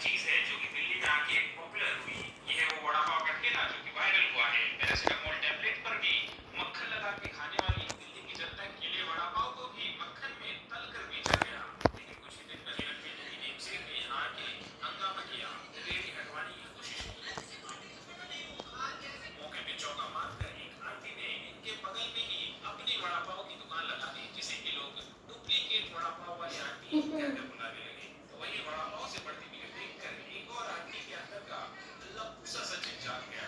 चीज है जो कि दिल्ली में आके पॉपुलर हुई। ये है वो वड़ा पाव का ठेला जो कि वायरल हुआ है। पैरासिटामोल टैबलेट पर भी मक्खन लगा के खाने वाली दिल्ली की जनता के लिए वड़ा पाव को भी मक्खन में तल कर बेचा गया। लेकिन कुछ ही दिन पहले दिल्ली के एमसी ने यहाँ के हंगामा किया, रेहड़ी हटवाने की कोशिश की। मौके पे चौका मारकर एक आंटी ने इनके बगल में ही अपनी वड़ा पाव की दुकान लगा दी, जिसे कि लोग डुप्लीकेट वड़ा पाव वाली आंटी कहकर बुलाने लगे। तो वही वड़ा पाव से बढ़ती भीड़ देखकर एक और आंटी के अंदर का लंबू सा सच जाग गया।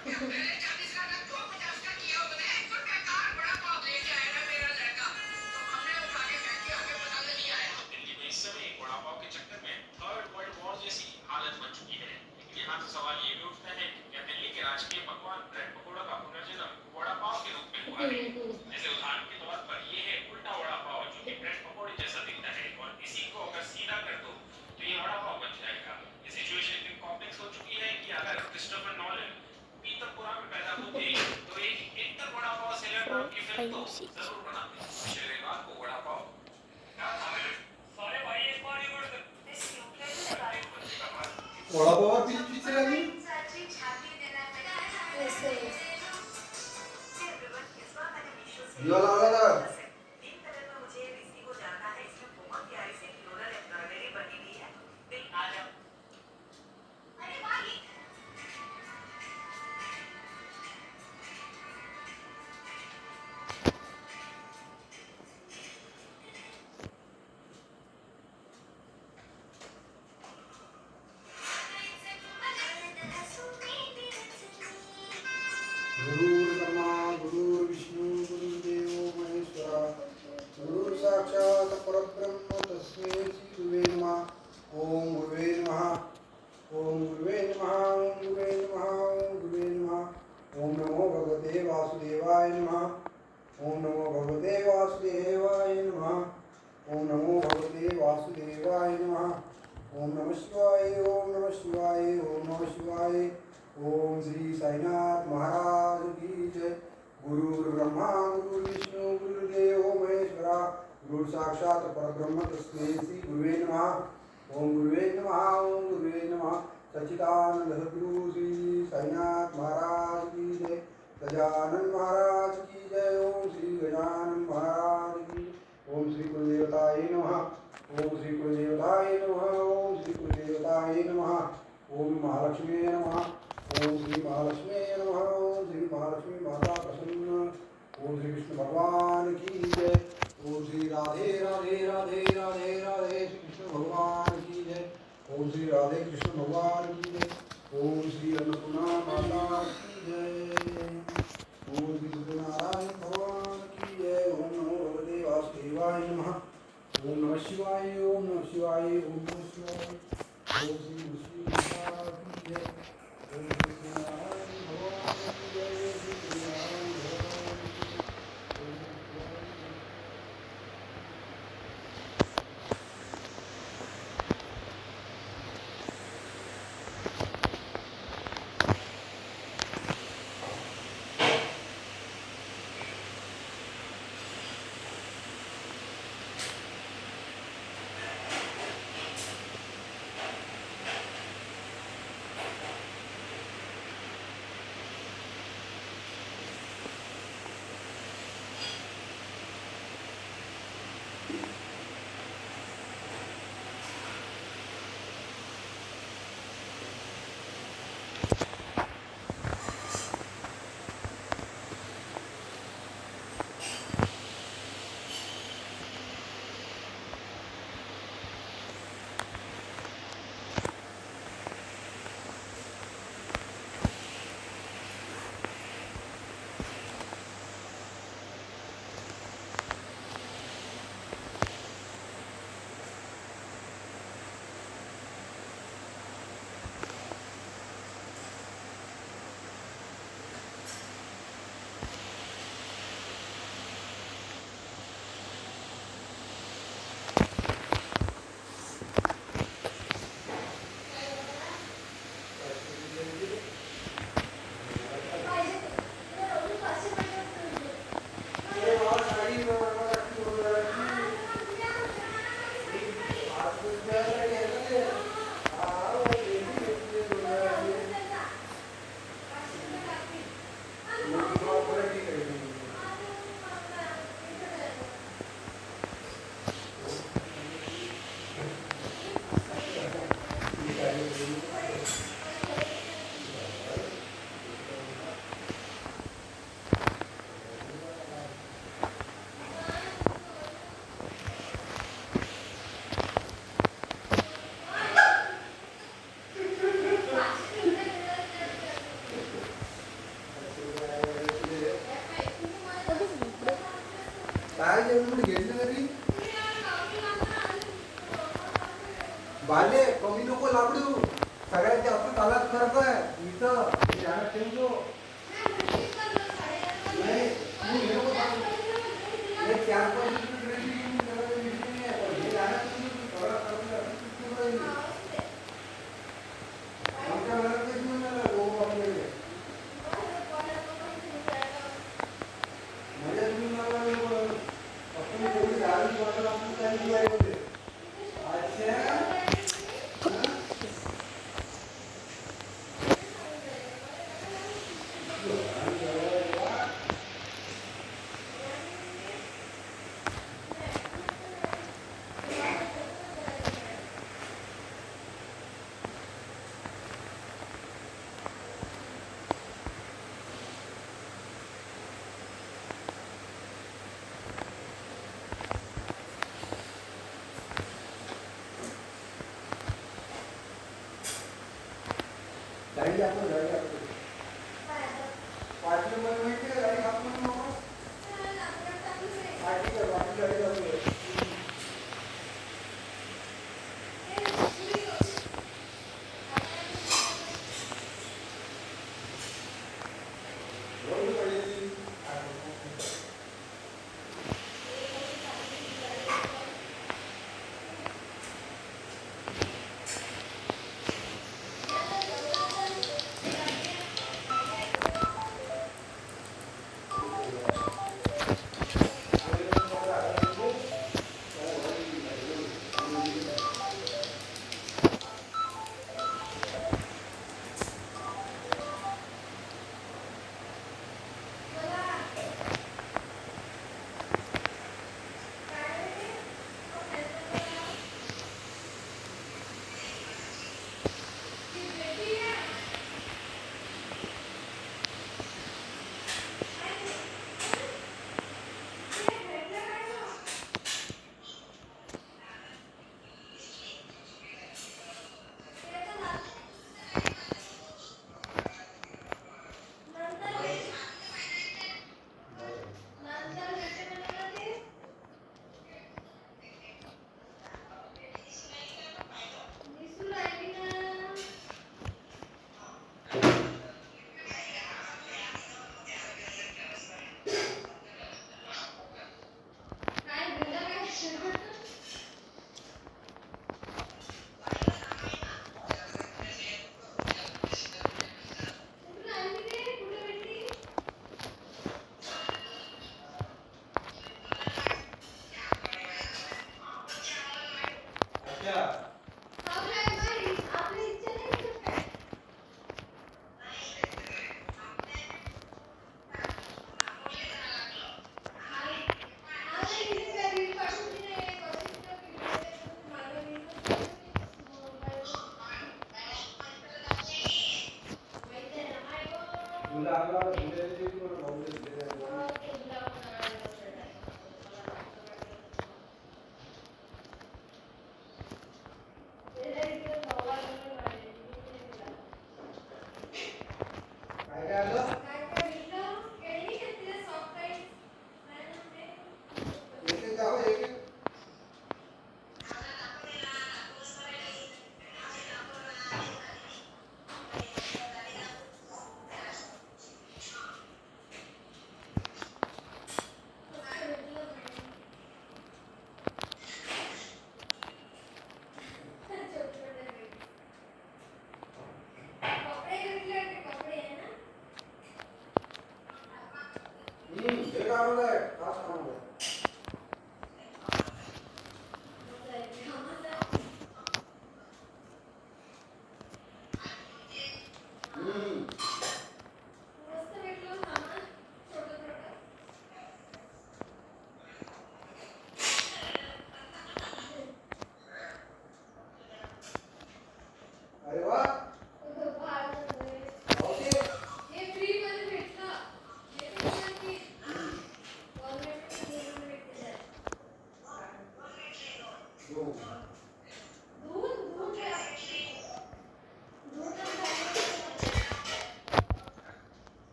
दिल्ली में इस समय वड़ा पाव के चक्कर में थर्ड वर्ल्ड वॉर जैसी हालत बन चुकी है। लेकिन यहाँ तो सवाल ये भी उठता है कि क्या दिल्ली के राजकीय पकवान ब्रेड पकौड़ा का पुनर्जन्म वड़ा पाव के रूप में हुआ है? जैसे उदाहरण के तौर पर ये है उल्टा वड़ा पाव जो कि ब्रेड पकौड़े जैसा दिखता है, और इसी को अगर सीधा कर दो तो ये वड़ा पाव बन जाएगा। ये सिचुएशन इतनी कॉम्प्लेक्स हो चुकी है कि अगर क्रिस्टोफर नॉलन पीतमपुरा में पैदा होते तो एक इंटर वड़ा पाव सेलर नाम की फिल्म तो जरूर बनाते। शनिवार को वड़ा पाव वड़ा पाव पीछे लगी दिया लगा गुरुर्ब्रह्मा गुरुर्विष्णु गुरुर्देवो महेश्वरा गुरुः साक्षात् परब्रह्म तस्मै श्री गुरुवे नमः। ओम गुरुवे नमः। ओम गुरुवे नमः। ओम गुरुवे नमः। ओम गुरुवे नमः। ओम नमो भगवते वासुदेवाय नमः। ओम नमो भगवते वासुदेवाय नमः। ओम नमो भगवते वासुदेवाय नमः। ओम नमः शिवाय। ओम नमः शिवाय। ओम नमः शिवाय। ओम श्री साईनाथ महाराज की जय। गुरुर्ब्रह्मा गुरुर्विष्णु गुरुर्देवो महेश्वरा गुरु साक्षात् परब्रह्म तस्मै श्री गुरुवे नमः। ओम गुरुवे नमः। ओम गुरुवे नमः। सच्चिदानंद सद्गुरु श्री साईनाथ महाराज की जय। गजानन महाराज की जय। ओम श्री गजानन महाराज की। ओम श्री कुलदेवताय नमः। ओम श्री कुलदेवताय नमः। ओम श्री कुलदेवताय नमः। ओम महालक्ष्मी नमः। ओम श्री महालक्ष्मी नमः। ओम श्री महालक्ष्मी माता प्रसन्न। ओम श्री कृष्ण भगवान की जय। ओम श्री राधे राधे राधे राधे राधे श्री कृष्ण भगवान की जय। ओम श्री राधे कृष्ण भगवान की जय। ओम श्री अन्नपूर्णा माता की जय। ओम श्री सत्यनारायण भगवान की जय। ओम नमो भगवते वासुदेवाय नमः। ओम नमः शिवाय। ओम नमः शिवाय। ओम नमः शिवाय। ओम श्री विष्णु माता की जय। ओम श्री सत्यनारायण भगवान की जय। श्री सत्यनारायण भगवान की जय। ओम गाडी आपण वाटलं मला माहिती आहे गाडी आपण पार्टी कर वाटली गाडी आपण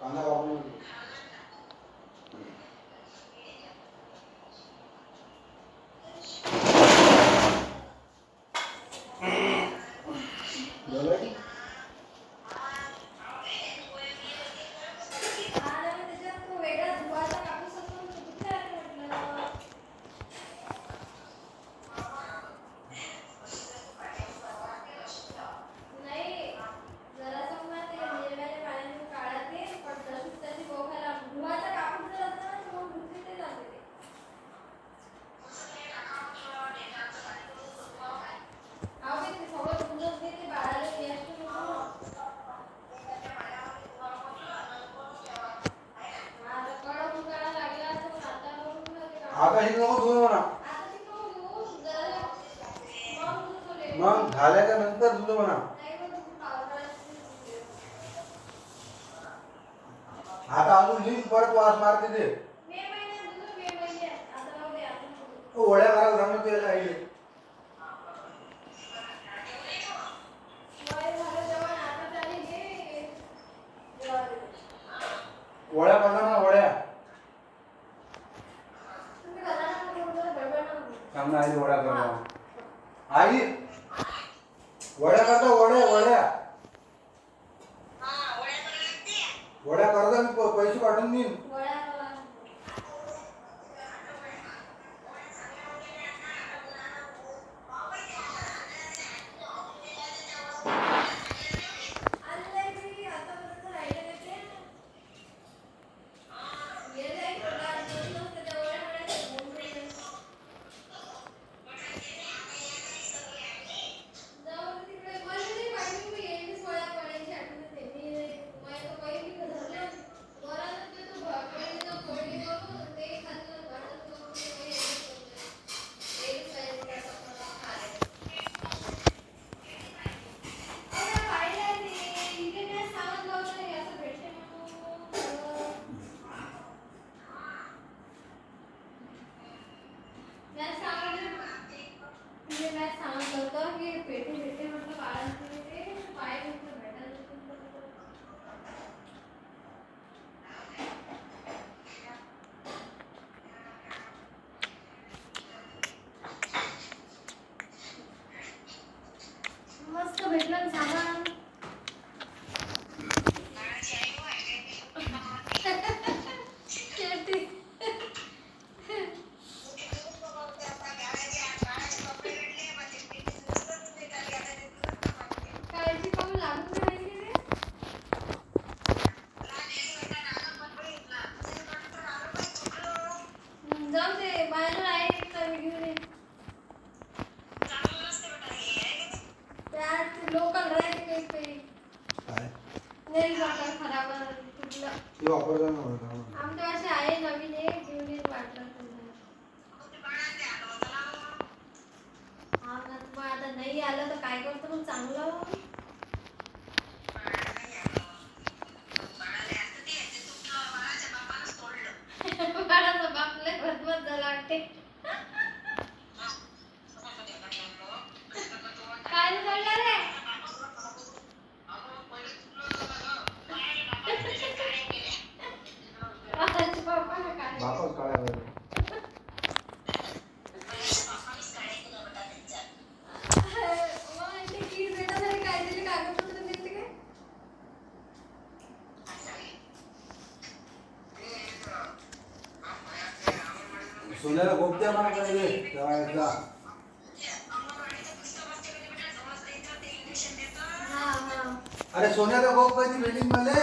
कांदा कापून झालं की? आता हे नको धुवू म्हणा. मग झाल्याच्या नंतर धुवू म्हणा. आता अजून लिंक परत वास मारते ते. वड्या करायला जमत यायला आहे. वड्या करा ना वड्या. सांग ना आई वड्या करा. आई वड्या करता वड्या वड्या. वड्या करता मी पैसे पाठवून देईन. मस्त भेटलं सामान. काळजी करून लागून राहिली रे. जाऊ दे बाहेर आहे तर घेऊन ये. त्यात लोकल राहते काही काय नाही वाटत खराब तुटलं. ते वापरता ना मला. आमच्या असे आहे नवीन एक घेऊन येत वाटलं हा ना. मग आता नाही आलं तर काय करतो मग चांगलं. बाळाचा बाप लय बदमाश झाला वाटते. काय बोलला रे. बापच काळ्या झाले. सोन्याला गोप द्या मला पाहिजे तेव्हा एकदा. अरे सोन्याचा गोप कधी भेटीन मला.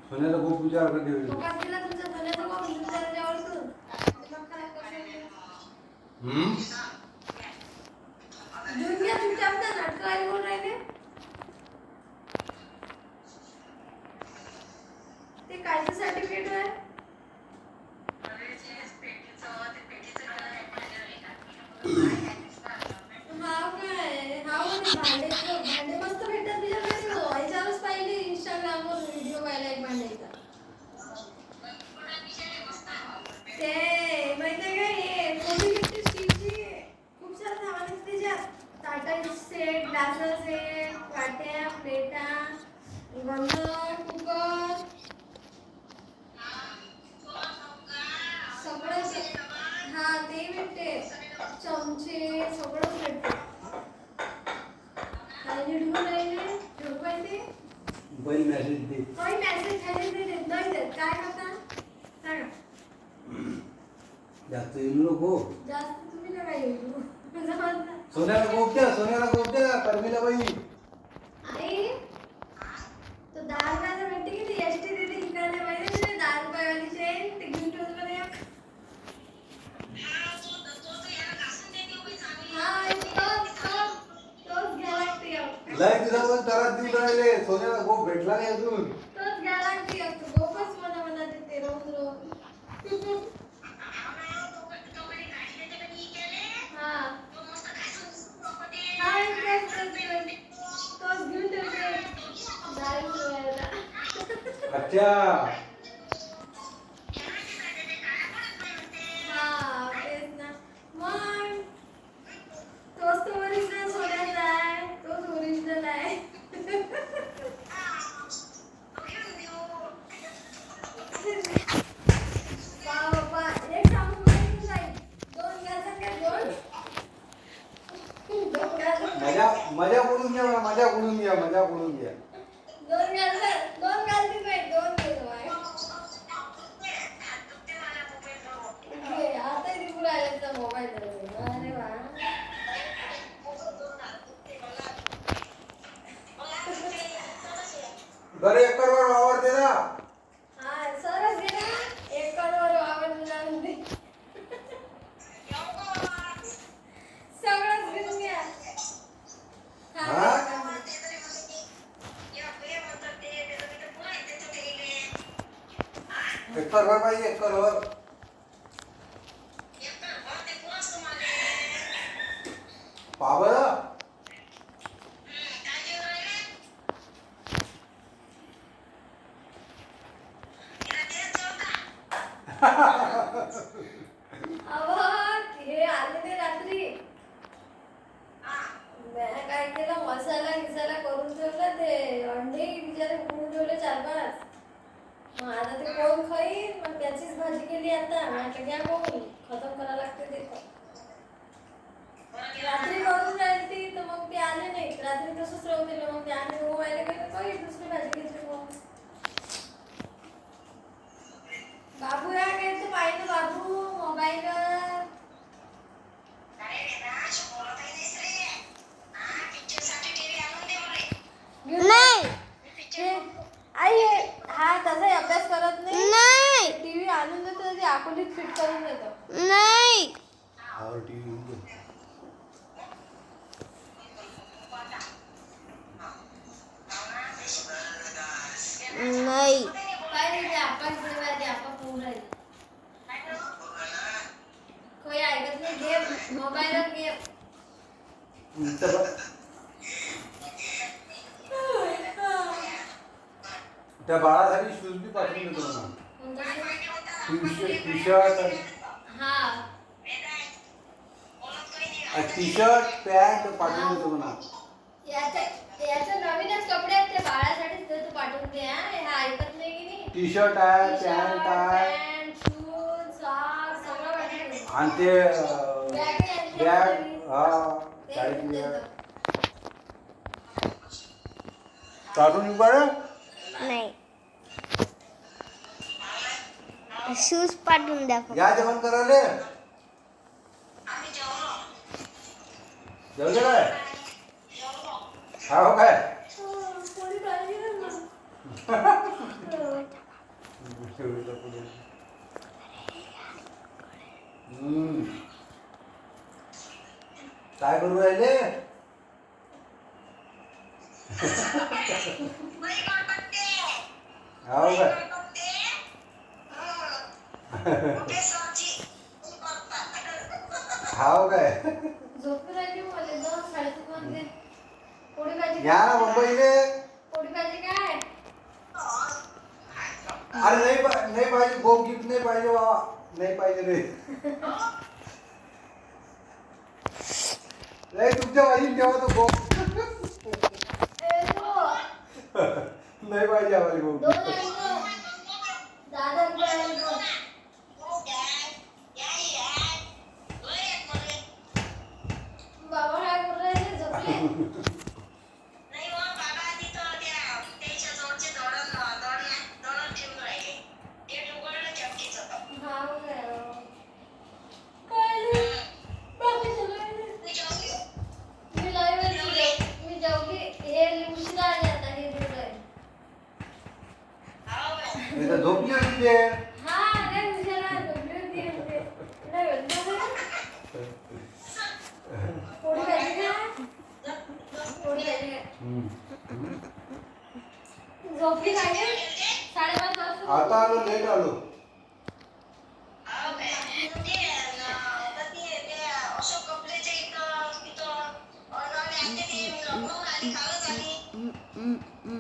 सोन्याचा गोप विचार कधी होईल. ते कायचं सर्टिफिकेट आहे. भांडे मस्त भेटतात तुझ्याकडे. याच्यावरच पाहिले इंस्टाग्रामवर व्हिडिओ पाहिला एक भांड्याचा. ते माहिती का हे मोठी गिफ्ट स्टीलची खूप सारं सामान आहे त्याच्यात. ताटाचे सेट, ग्लासर सेट, वाट्या, प्लेटा, गंज, कुकर सगळं हा ते भेटते. चमचे सगळंच भेटते. काही नीट होऊन राहिले ठेवू काय ते बैल मॅसेज दे. काही मेसेज खाली देत नाही देत. काय करता सांगा. जास्त येऊ नको. जास्त तुम्ही नका येऊ. सोन्याला गोप द्या कर्मीला बाई. आई तो 10 रुपयाचा भेटते की ती एसटी देते इकडे माहिती आहे 10 रुपयावाली चेन ते घेऊन ठेवतो बरं एक. हा तोच घ्या लागते एक. लय दिवसापासून त्रास देऊन राहिले. सोन्याला गोप भेटला नाही अजून. तोच घ्या लागते एक. गोपच मला देते रोज रोज. हा हा तोच घेऊन ठेवते 10 रुपयाला. अच्छा हा तेच ना मग तोच तो ओरिजिनल सोन्याचा आहे. तोच ओरिजिनल आहे. बाबा एक सांगू घेऊन जाईल. 2 घ्यायचं काय 2 घ्यायचं. मजा करून घ्या मला. मजा करून घ्या. 2 घ्यायचं 2 घालते बाई 2 घेतो आहे. आता निघून राहिल्याचा मोबाईल अरे वा. बरं एकरवर आवडते ना. हा सरच घे ना. 1 करोड आवडला म्हणते. सगळंच घेऊन घ्या. हा? एकरवर पाहिजे एकरवर. पावर हे आले ते रात्री. मी काय केलं मसाला करून ठेवला. ते अंडे बिचारे उकडून ठेवले 4-5. मग आता ते कोण खाईल. मग त्याचीच भाजी केली आता. म्हटलं घ्या कोण खतम करावं लागते ते. रात्री करून राहिली तर मग ते आले नाही. रात्री तसंच राहू दिलं. मग ते आम्ही मोबाईल गेलो काही दुसरी भाजी घेतली. मग बाबू या घ्यायचं पाहिजे. बाबू मोबाईल आई हा तसाही अभ्यास करत नाही. टीव्ही आणून देतो ती आकुलीत फिट करून देतो. नाही काय नाही. आपण फोन राहील काही ऐकत नाही. गेम मोबाईलवर गेम. त्या बाळासाठी शूज बी पाठवून देतो ना. टी शर्ट पॅन्ट पाठवून देतो ना. याचं नवीनच कपडे आहेत ते बाळासाठी. तू पाठवून दे. हा ऐकत नाही की नाही. टी शर्ट आहे पॅन्ट आहे शूज सॉक्स सगळं पाठवून दे. आणि ते बॅग काढून बरं नाही शूज पाठवून द्या या जेवण करायला. जेवले काय हो काय. काय करू राहिले. हो काय हाव काय झोपून राहिली. मला 2 साडेतीन वाजले. या ना मुंबईले. पोळी भाजी काय अरे नाही पाहिजे गोप गिफ्ट नाही पाहिजे बाबा. नाही पाहिजे रे. नाही तुमच्या वाईन ठेवा तो गोप. ए, तो. नाही पाहिजे आम्हाला गोप. 2 आहे तो. 10 रुपये आहे तो. बाबा काय करू राहिले झोपले हा काय काय बाबा सगळे मी लाईव्ह मी जेवली हे उशिरा आले आता हे जेवलंय नाही तर झोपली होती ते. हा नाही उशिरा झोपली होती म्हणजे नाही होत पोळी भाजी काय पोळी भाजी काय झोपली काय 5:30 वाजता आता आलो लेट आलो.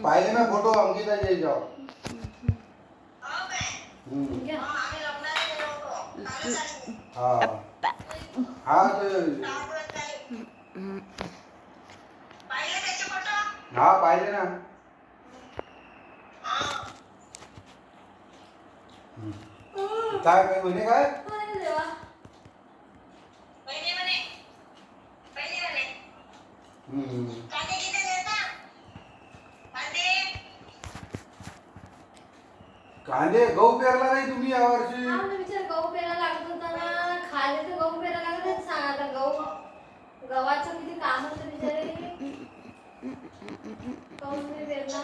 पाहिले ना फोटो अंकिताचे याच्यावर. हा हा हा पाहिले ना. काय काय म्हणे काय. अरे देवा कांदे गहू पेरला नाही तुम्ही यावर्षी. हा ना विचार गहू पेरायला लागत होता ना खाले तर गहू पेरायला लागत होता. सांग आता गव्हाचं किती काम होतं बिचारे गहू नाही पेरला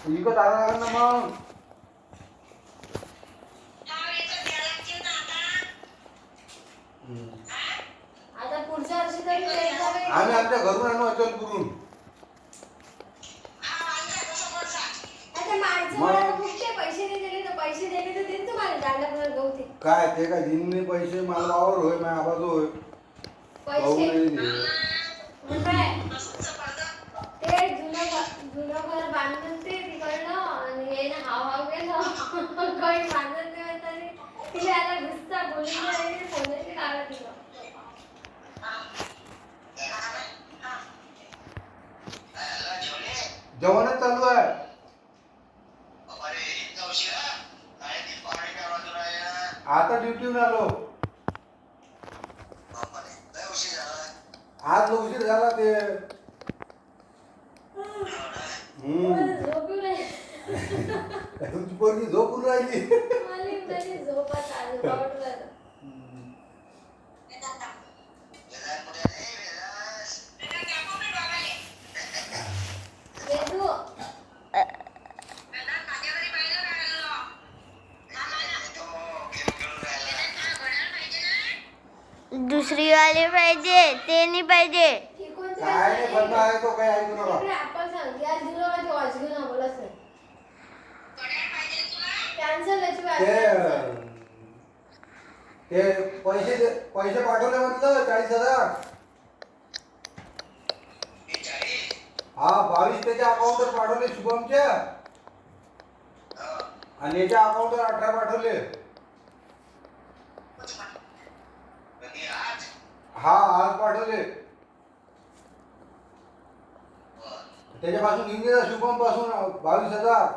विकत आला लागेल ना मग. आता पुढच्या वर्षी तरी पेरता बाई. आम्ही आमच्या घरून आणू अचलपूरून. आता माणसं मला खूपचे पैसे नाही दिले तर पैसे दिले तर देईन तुम्हाला दांडावर गहू ते काय ते काय दिनने पैसे मला वावर होय माझ्या आबाज होय. गहू पैसे नाही दिले. मग काय ते जुनं घर बांधून ते तिकडलं आणि हे ना हाव गेलं काही बांधत नाही तरी तिला याला घुसता बोलून राहिले फोनाची काढा तिला जेवणच चालू आहे. आता ड्युटीवर आलो. आज उशीर झाला ते. झोपू नाही तुमची पोरगी झोपून राहिली. मला तरी झोपात आलं वाटलं वेदू दुसरी वाली पाहिजे ते नाही पाहिजे. ही कोणती काय नाही बंद आहे तो काही ऐकू नका. इकडे आपण सांग या दिलो माझी वॉच घेऊन बोलत नाही कॅन्सल याची ते पैसे पाठवले म्हटलं 40,000. हा 22 त्याच्या अकाउंटवर पाठवले शुभमच्या आणि याच्या अकाउंटवर 18 पाठवले. हा आज पाठवले. त्याच्यापासून घेऊन गेला शुभम पासून 22,000.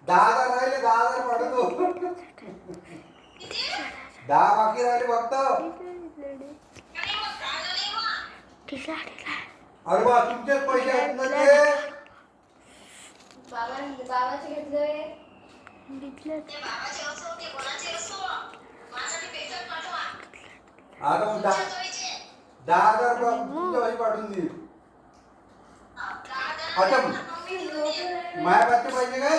10,000 राहिले 10,000 पाठवतो. 10 बाकी राहिले फक्त. अरे बा तुमचेच पैसे आहेत ना ते. बाबाचे घेतले आता मग 10,000 तुमच्या पैसे पाठवून देईल. अच्छा माया बाचे पाहिजे काय.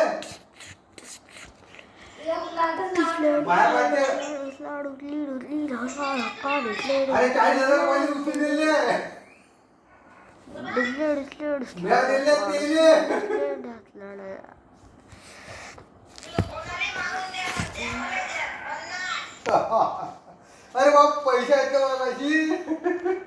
माया बाचे अरे 40,000 पाहिजे उचलून दिले. म्या दिले दिले. अरे बाप पैसे आहेत का माझी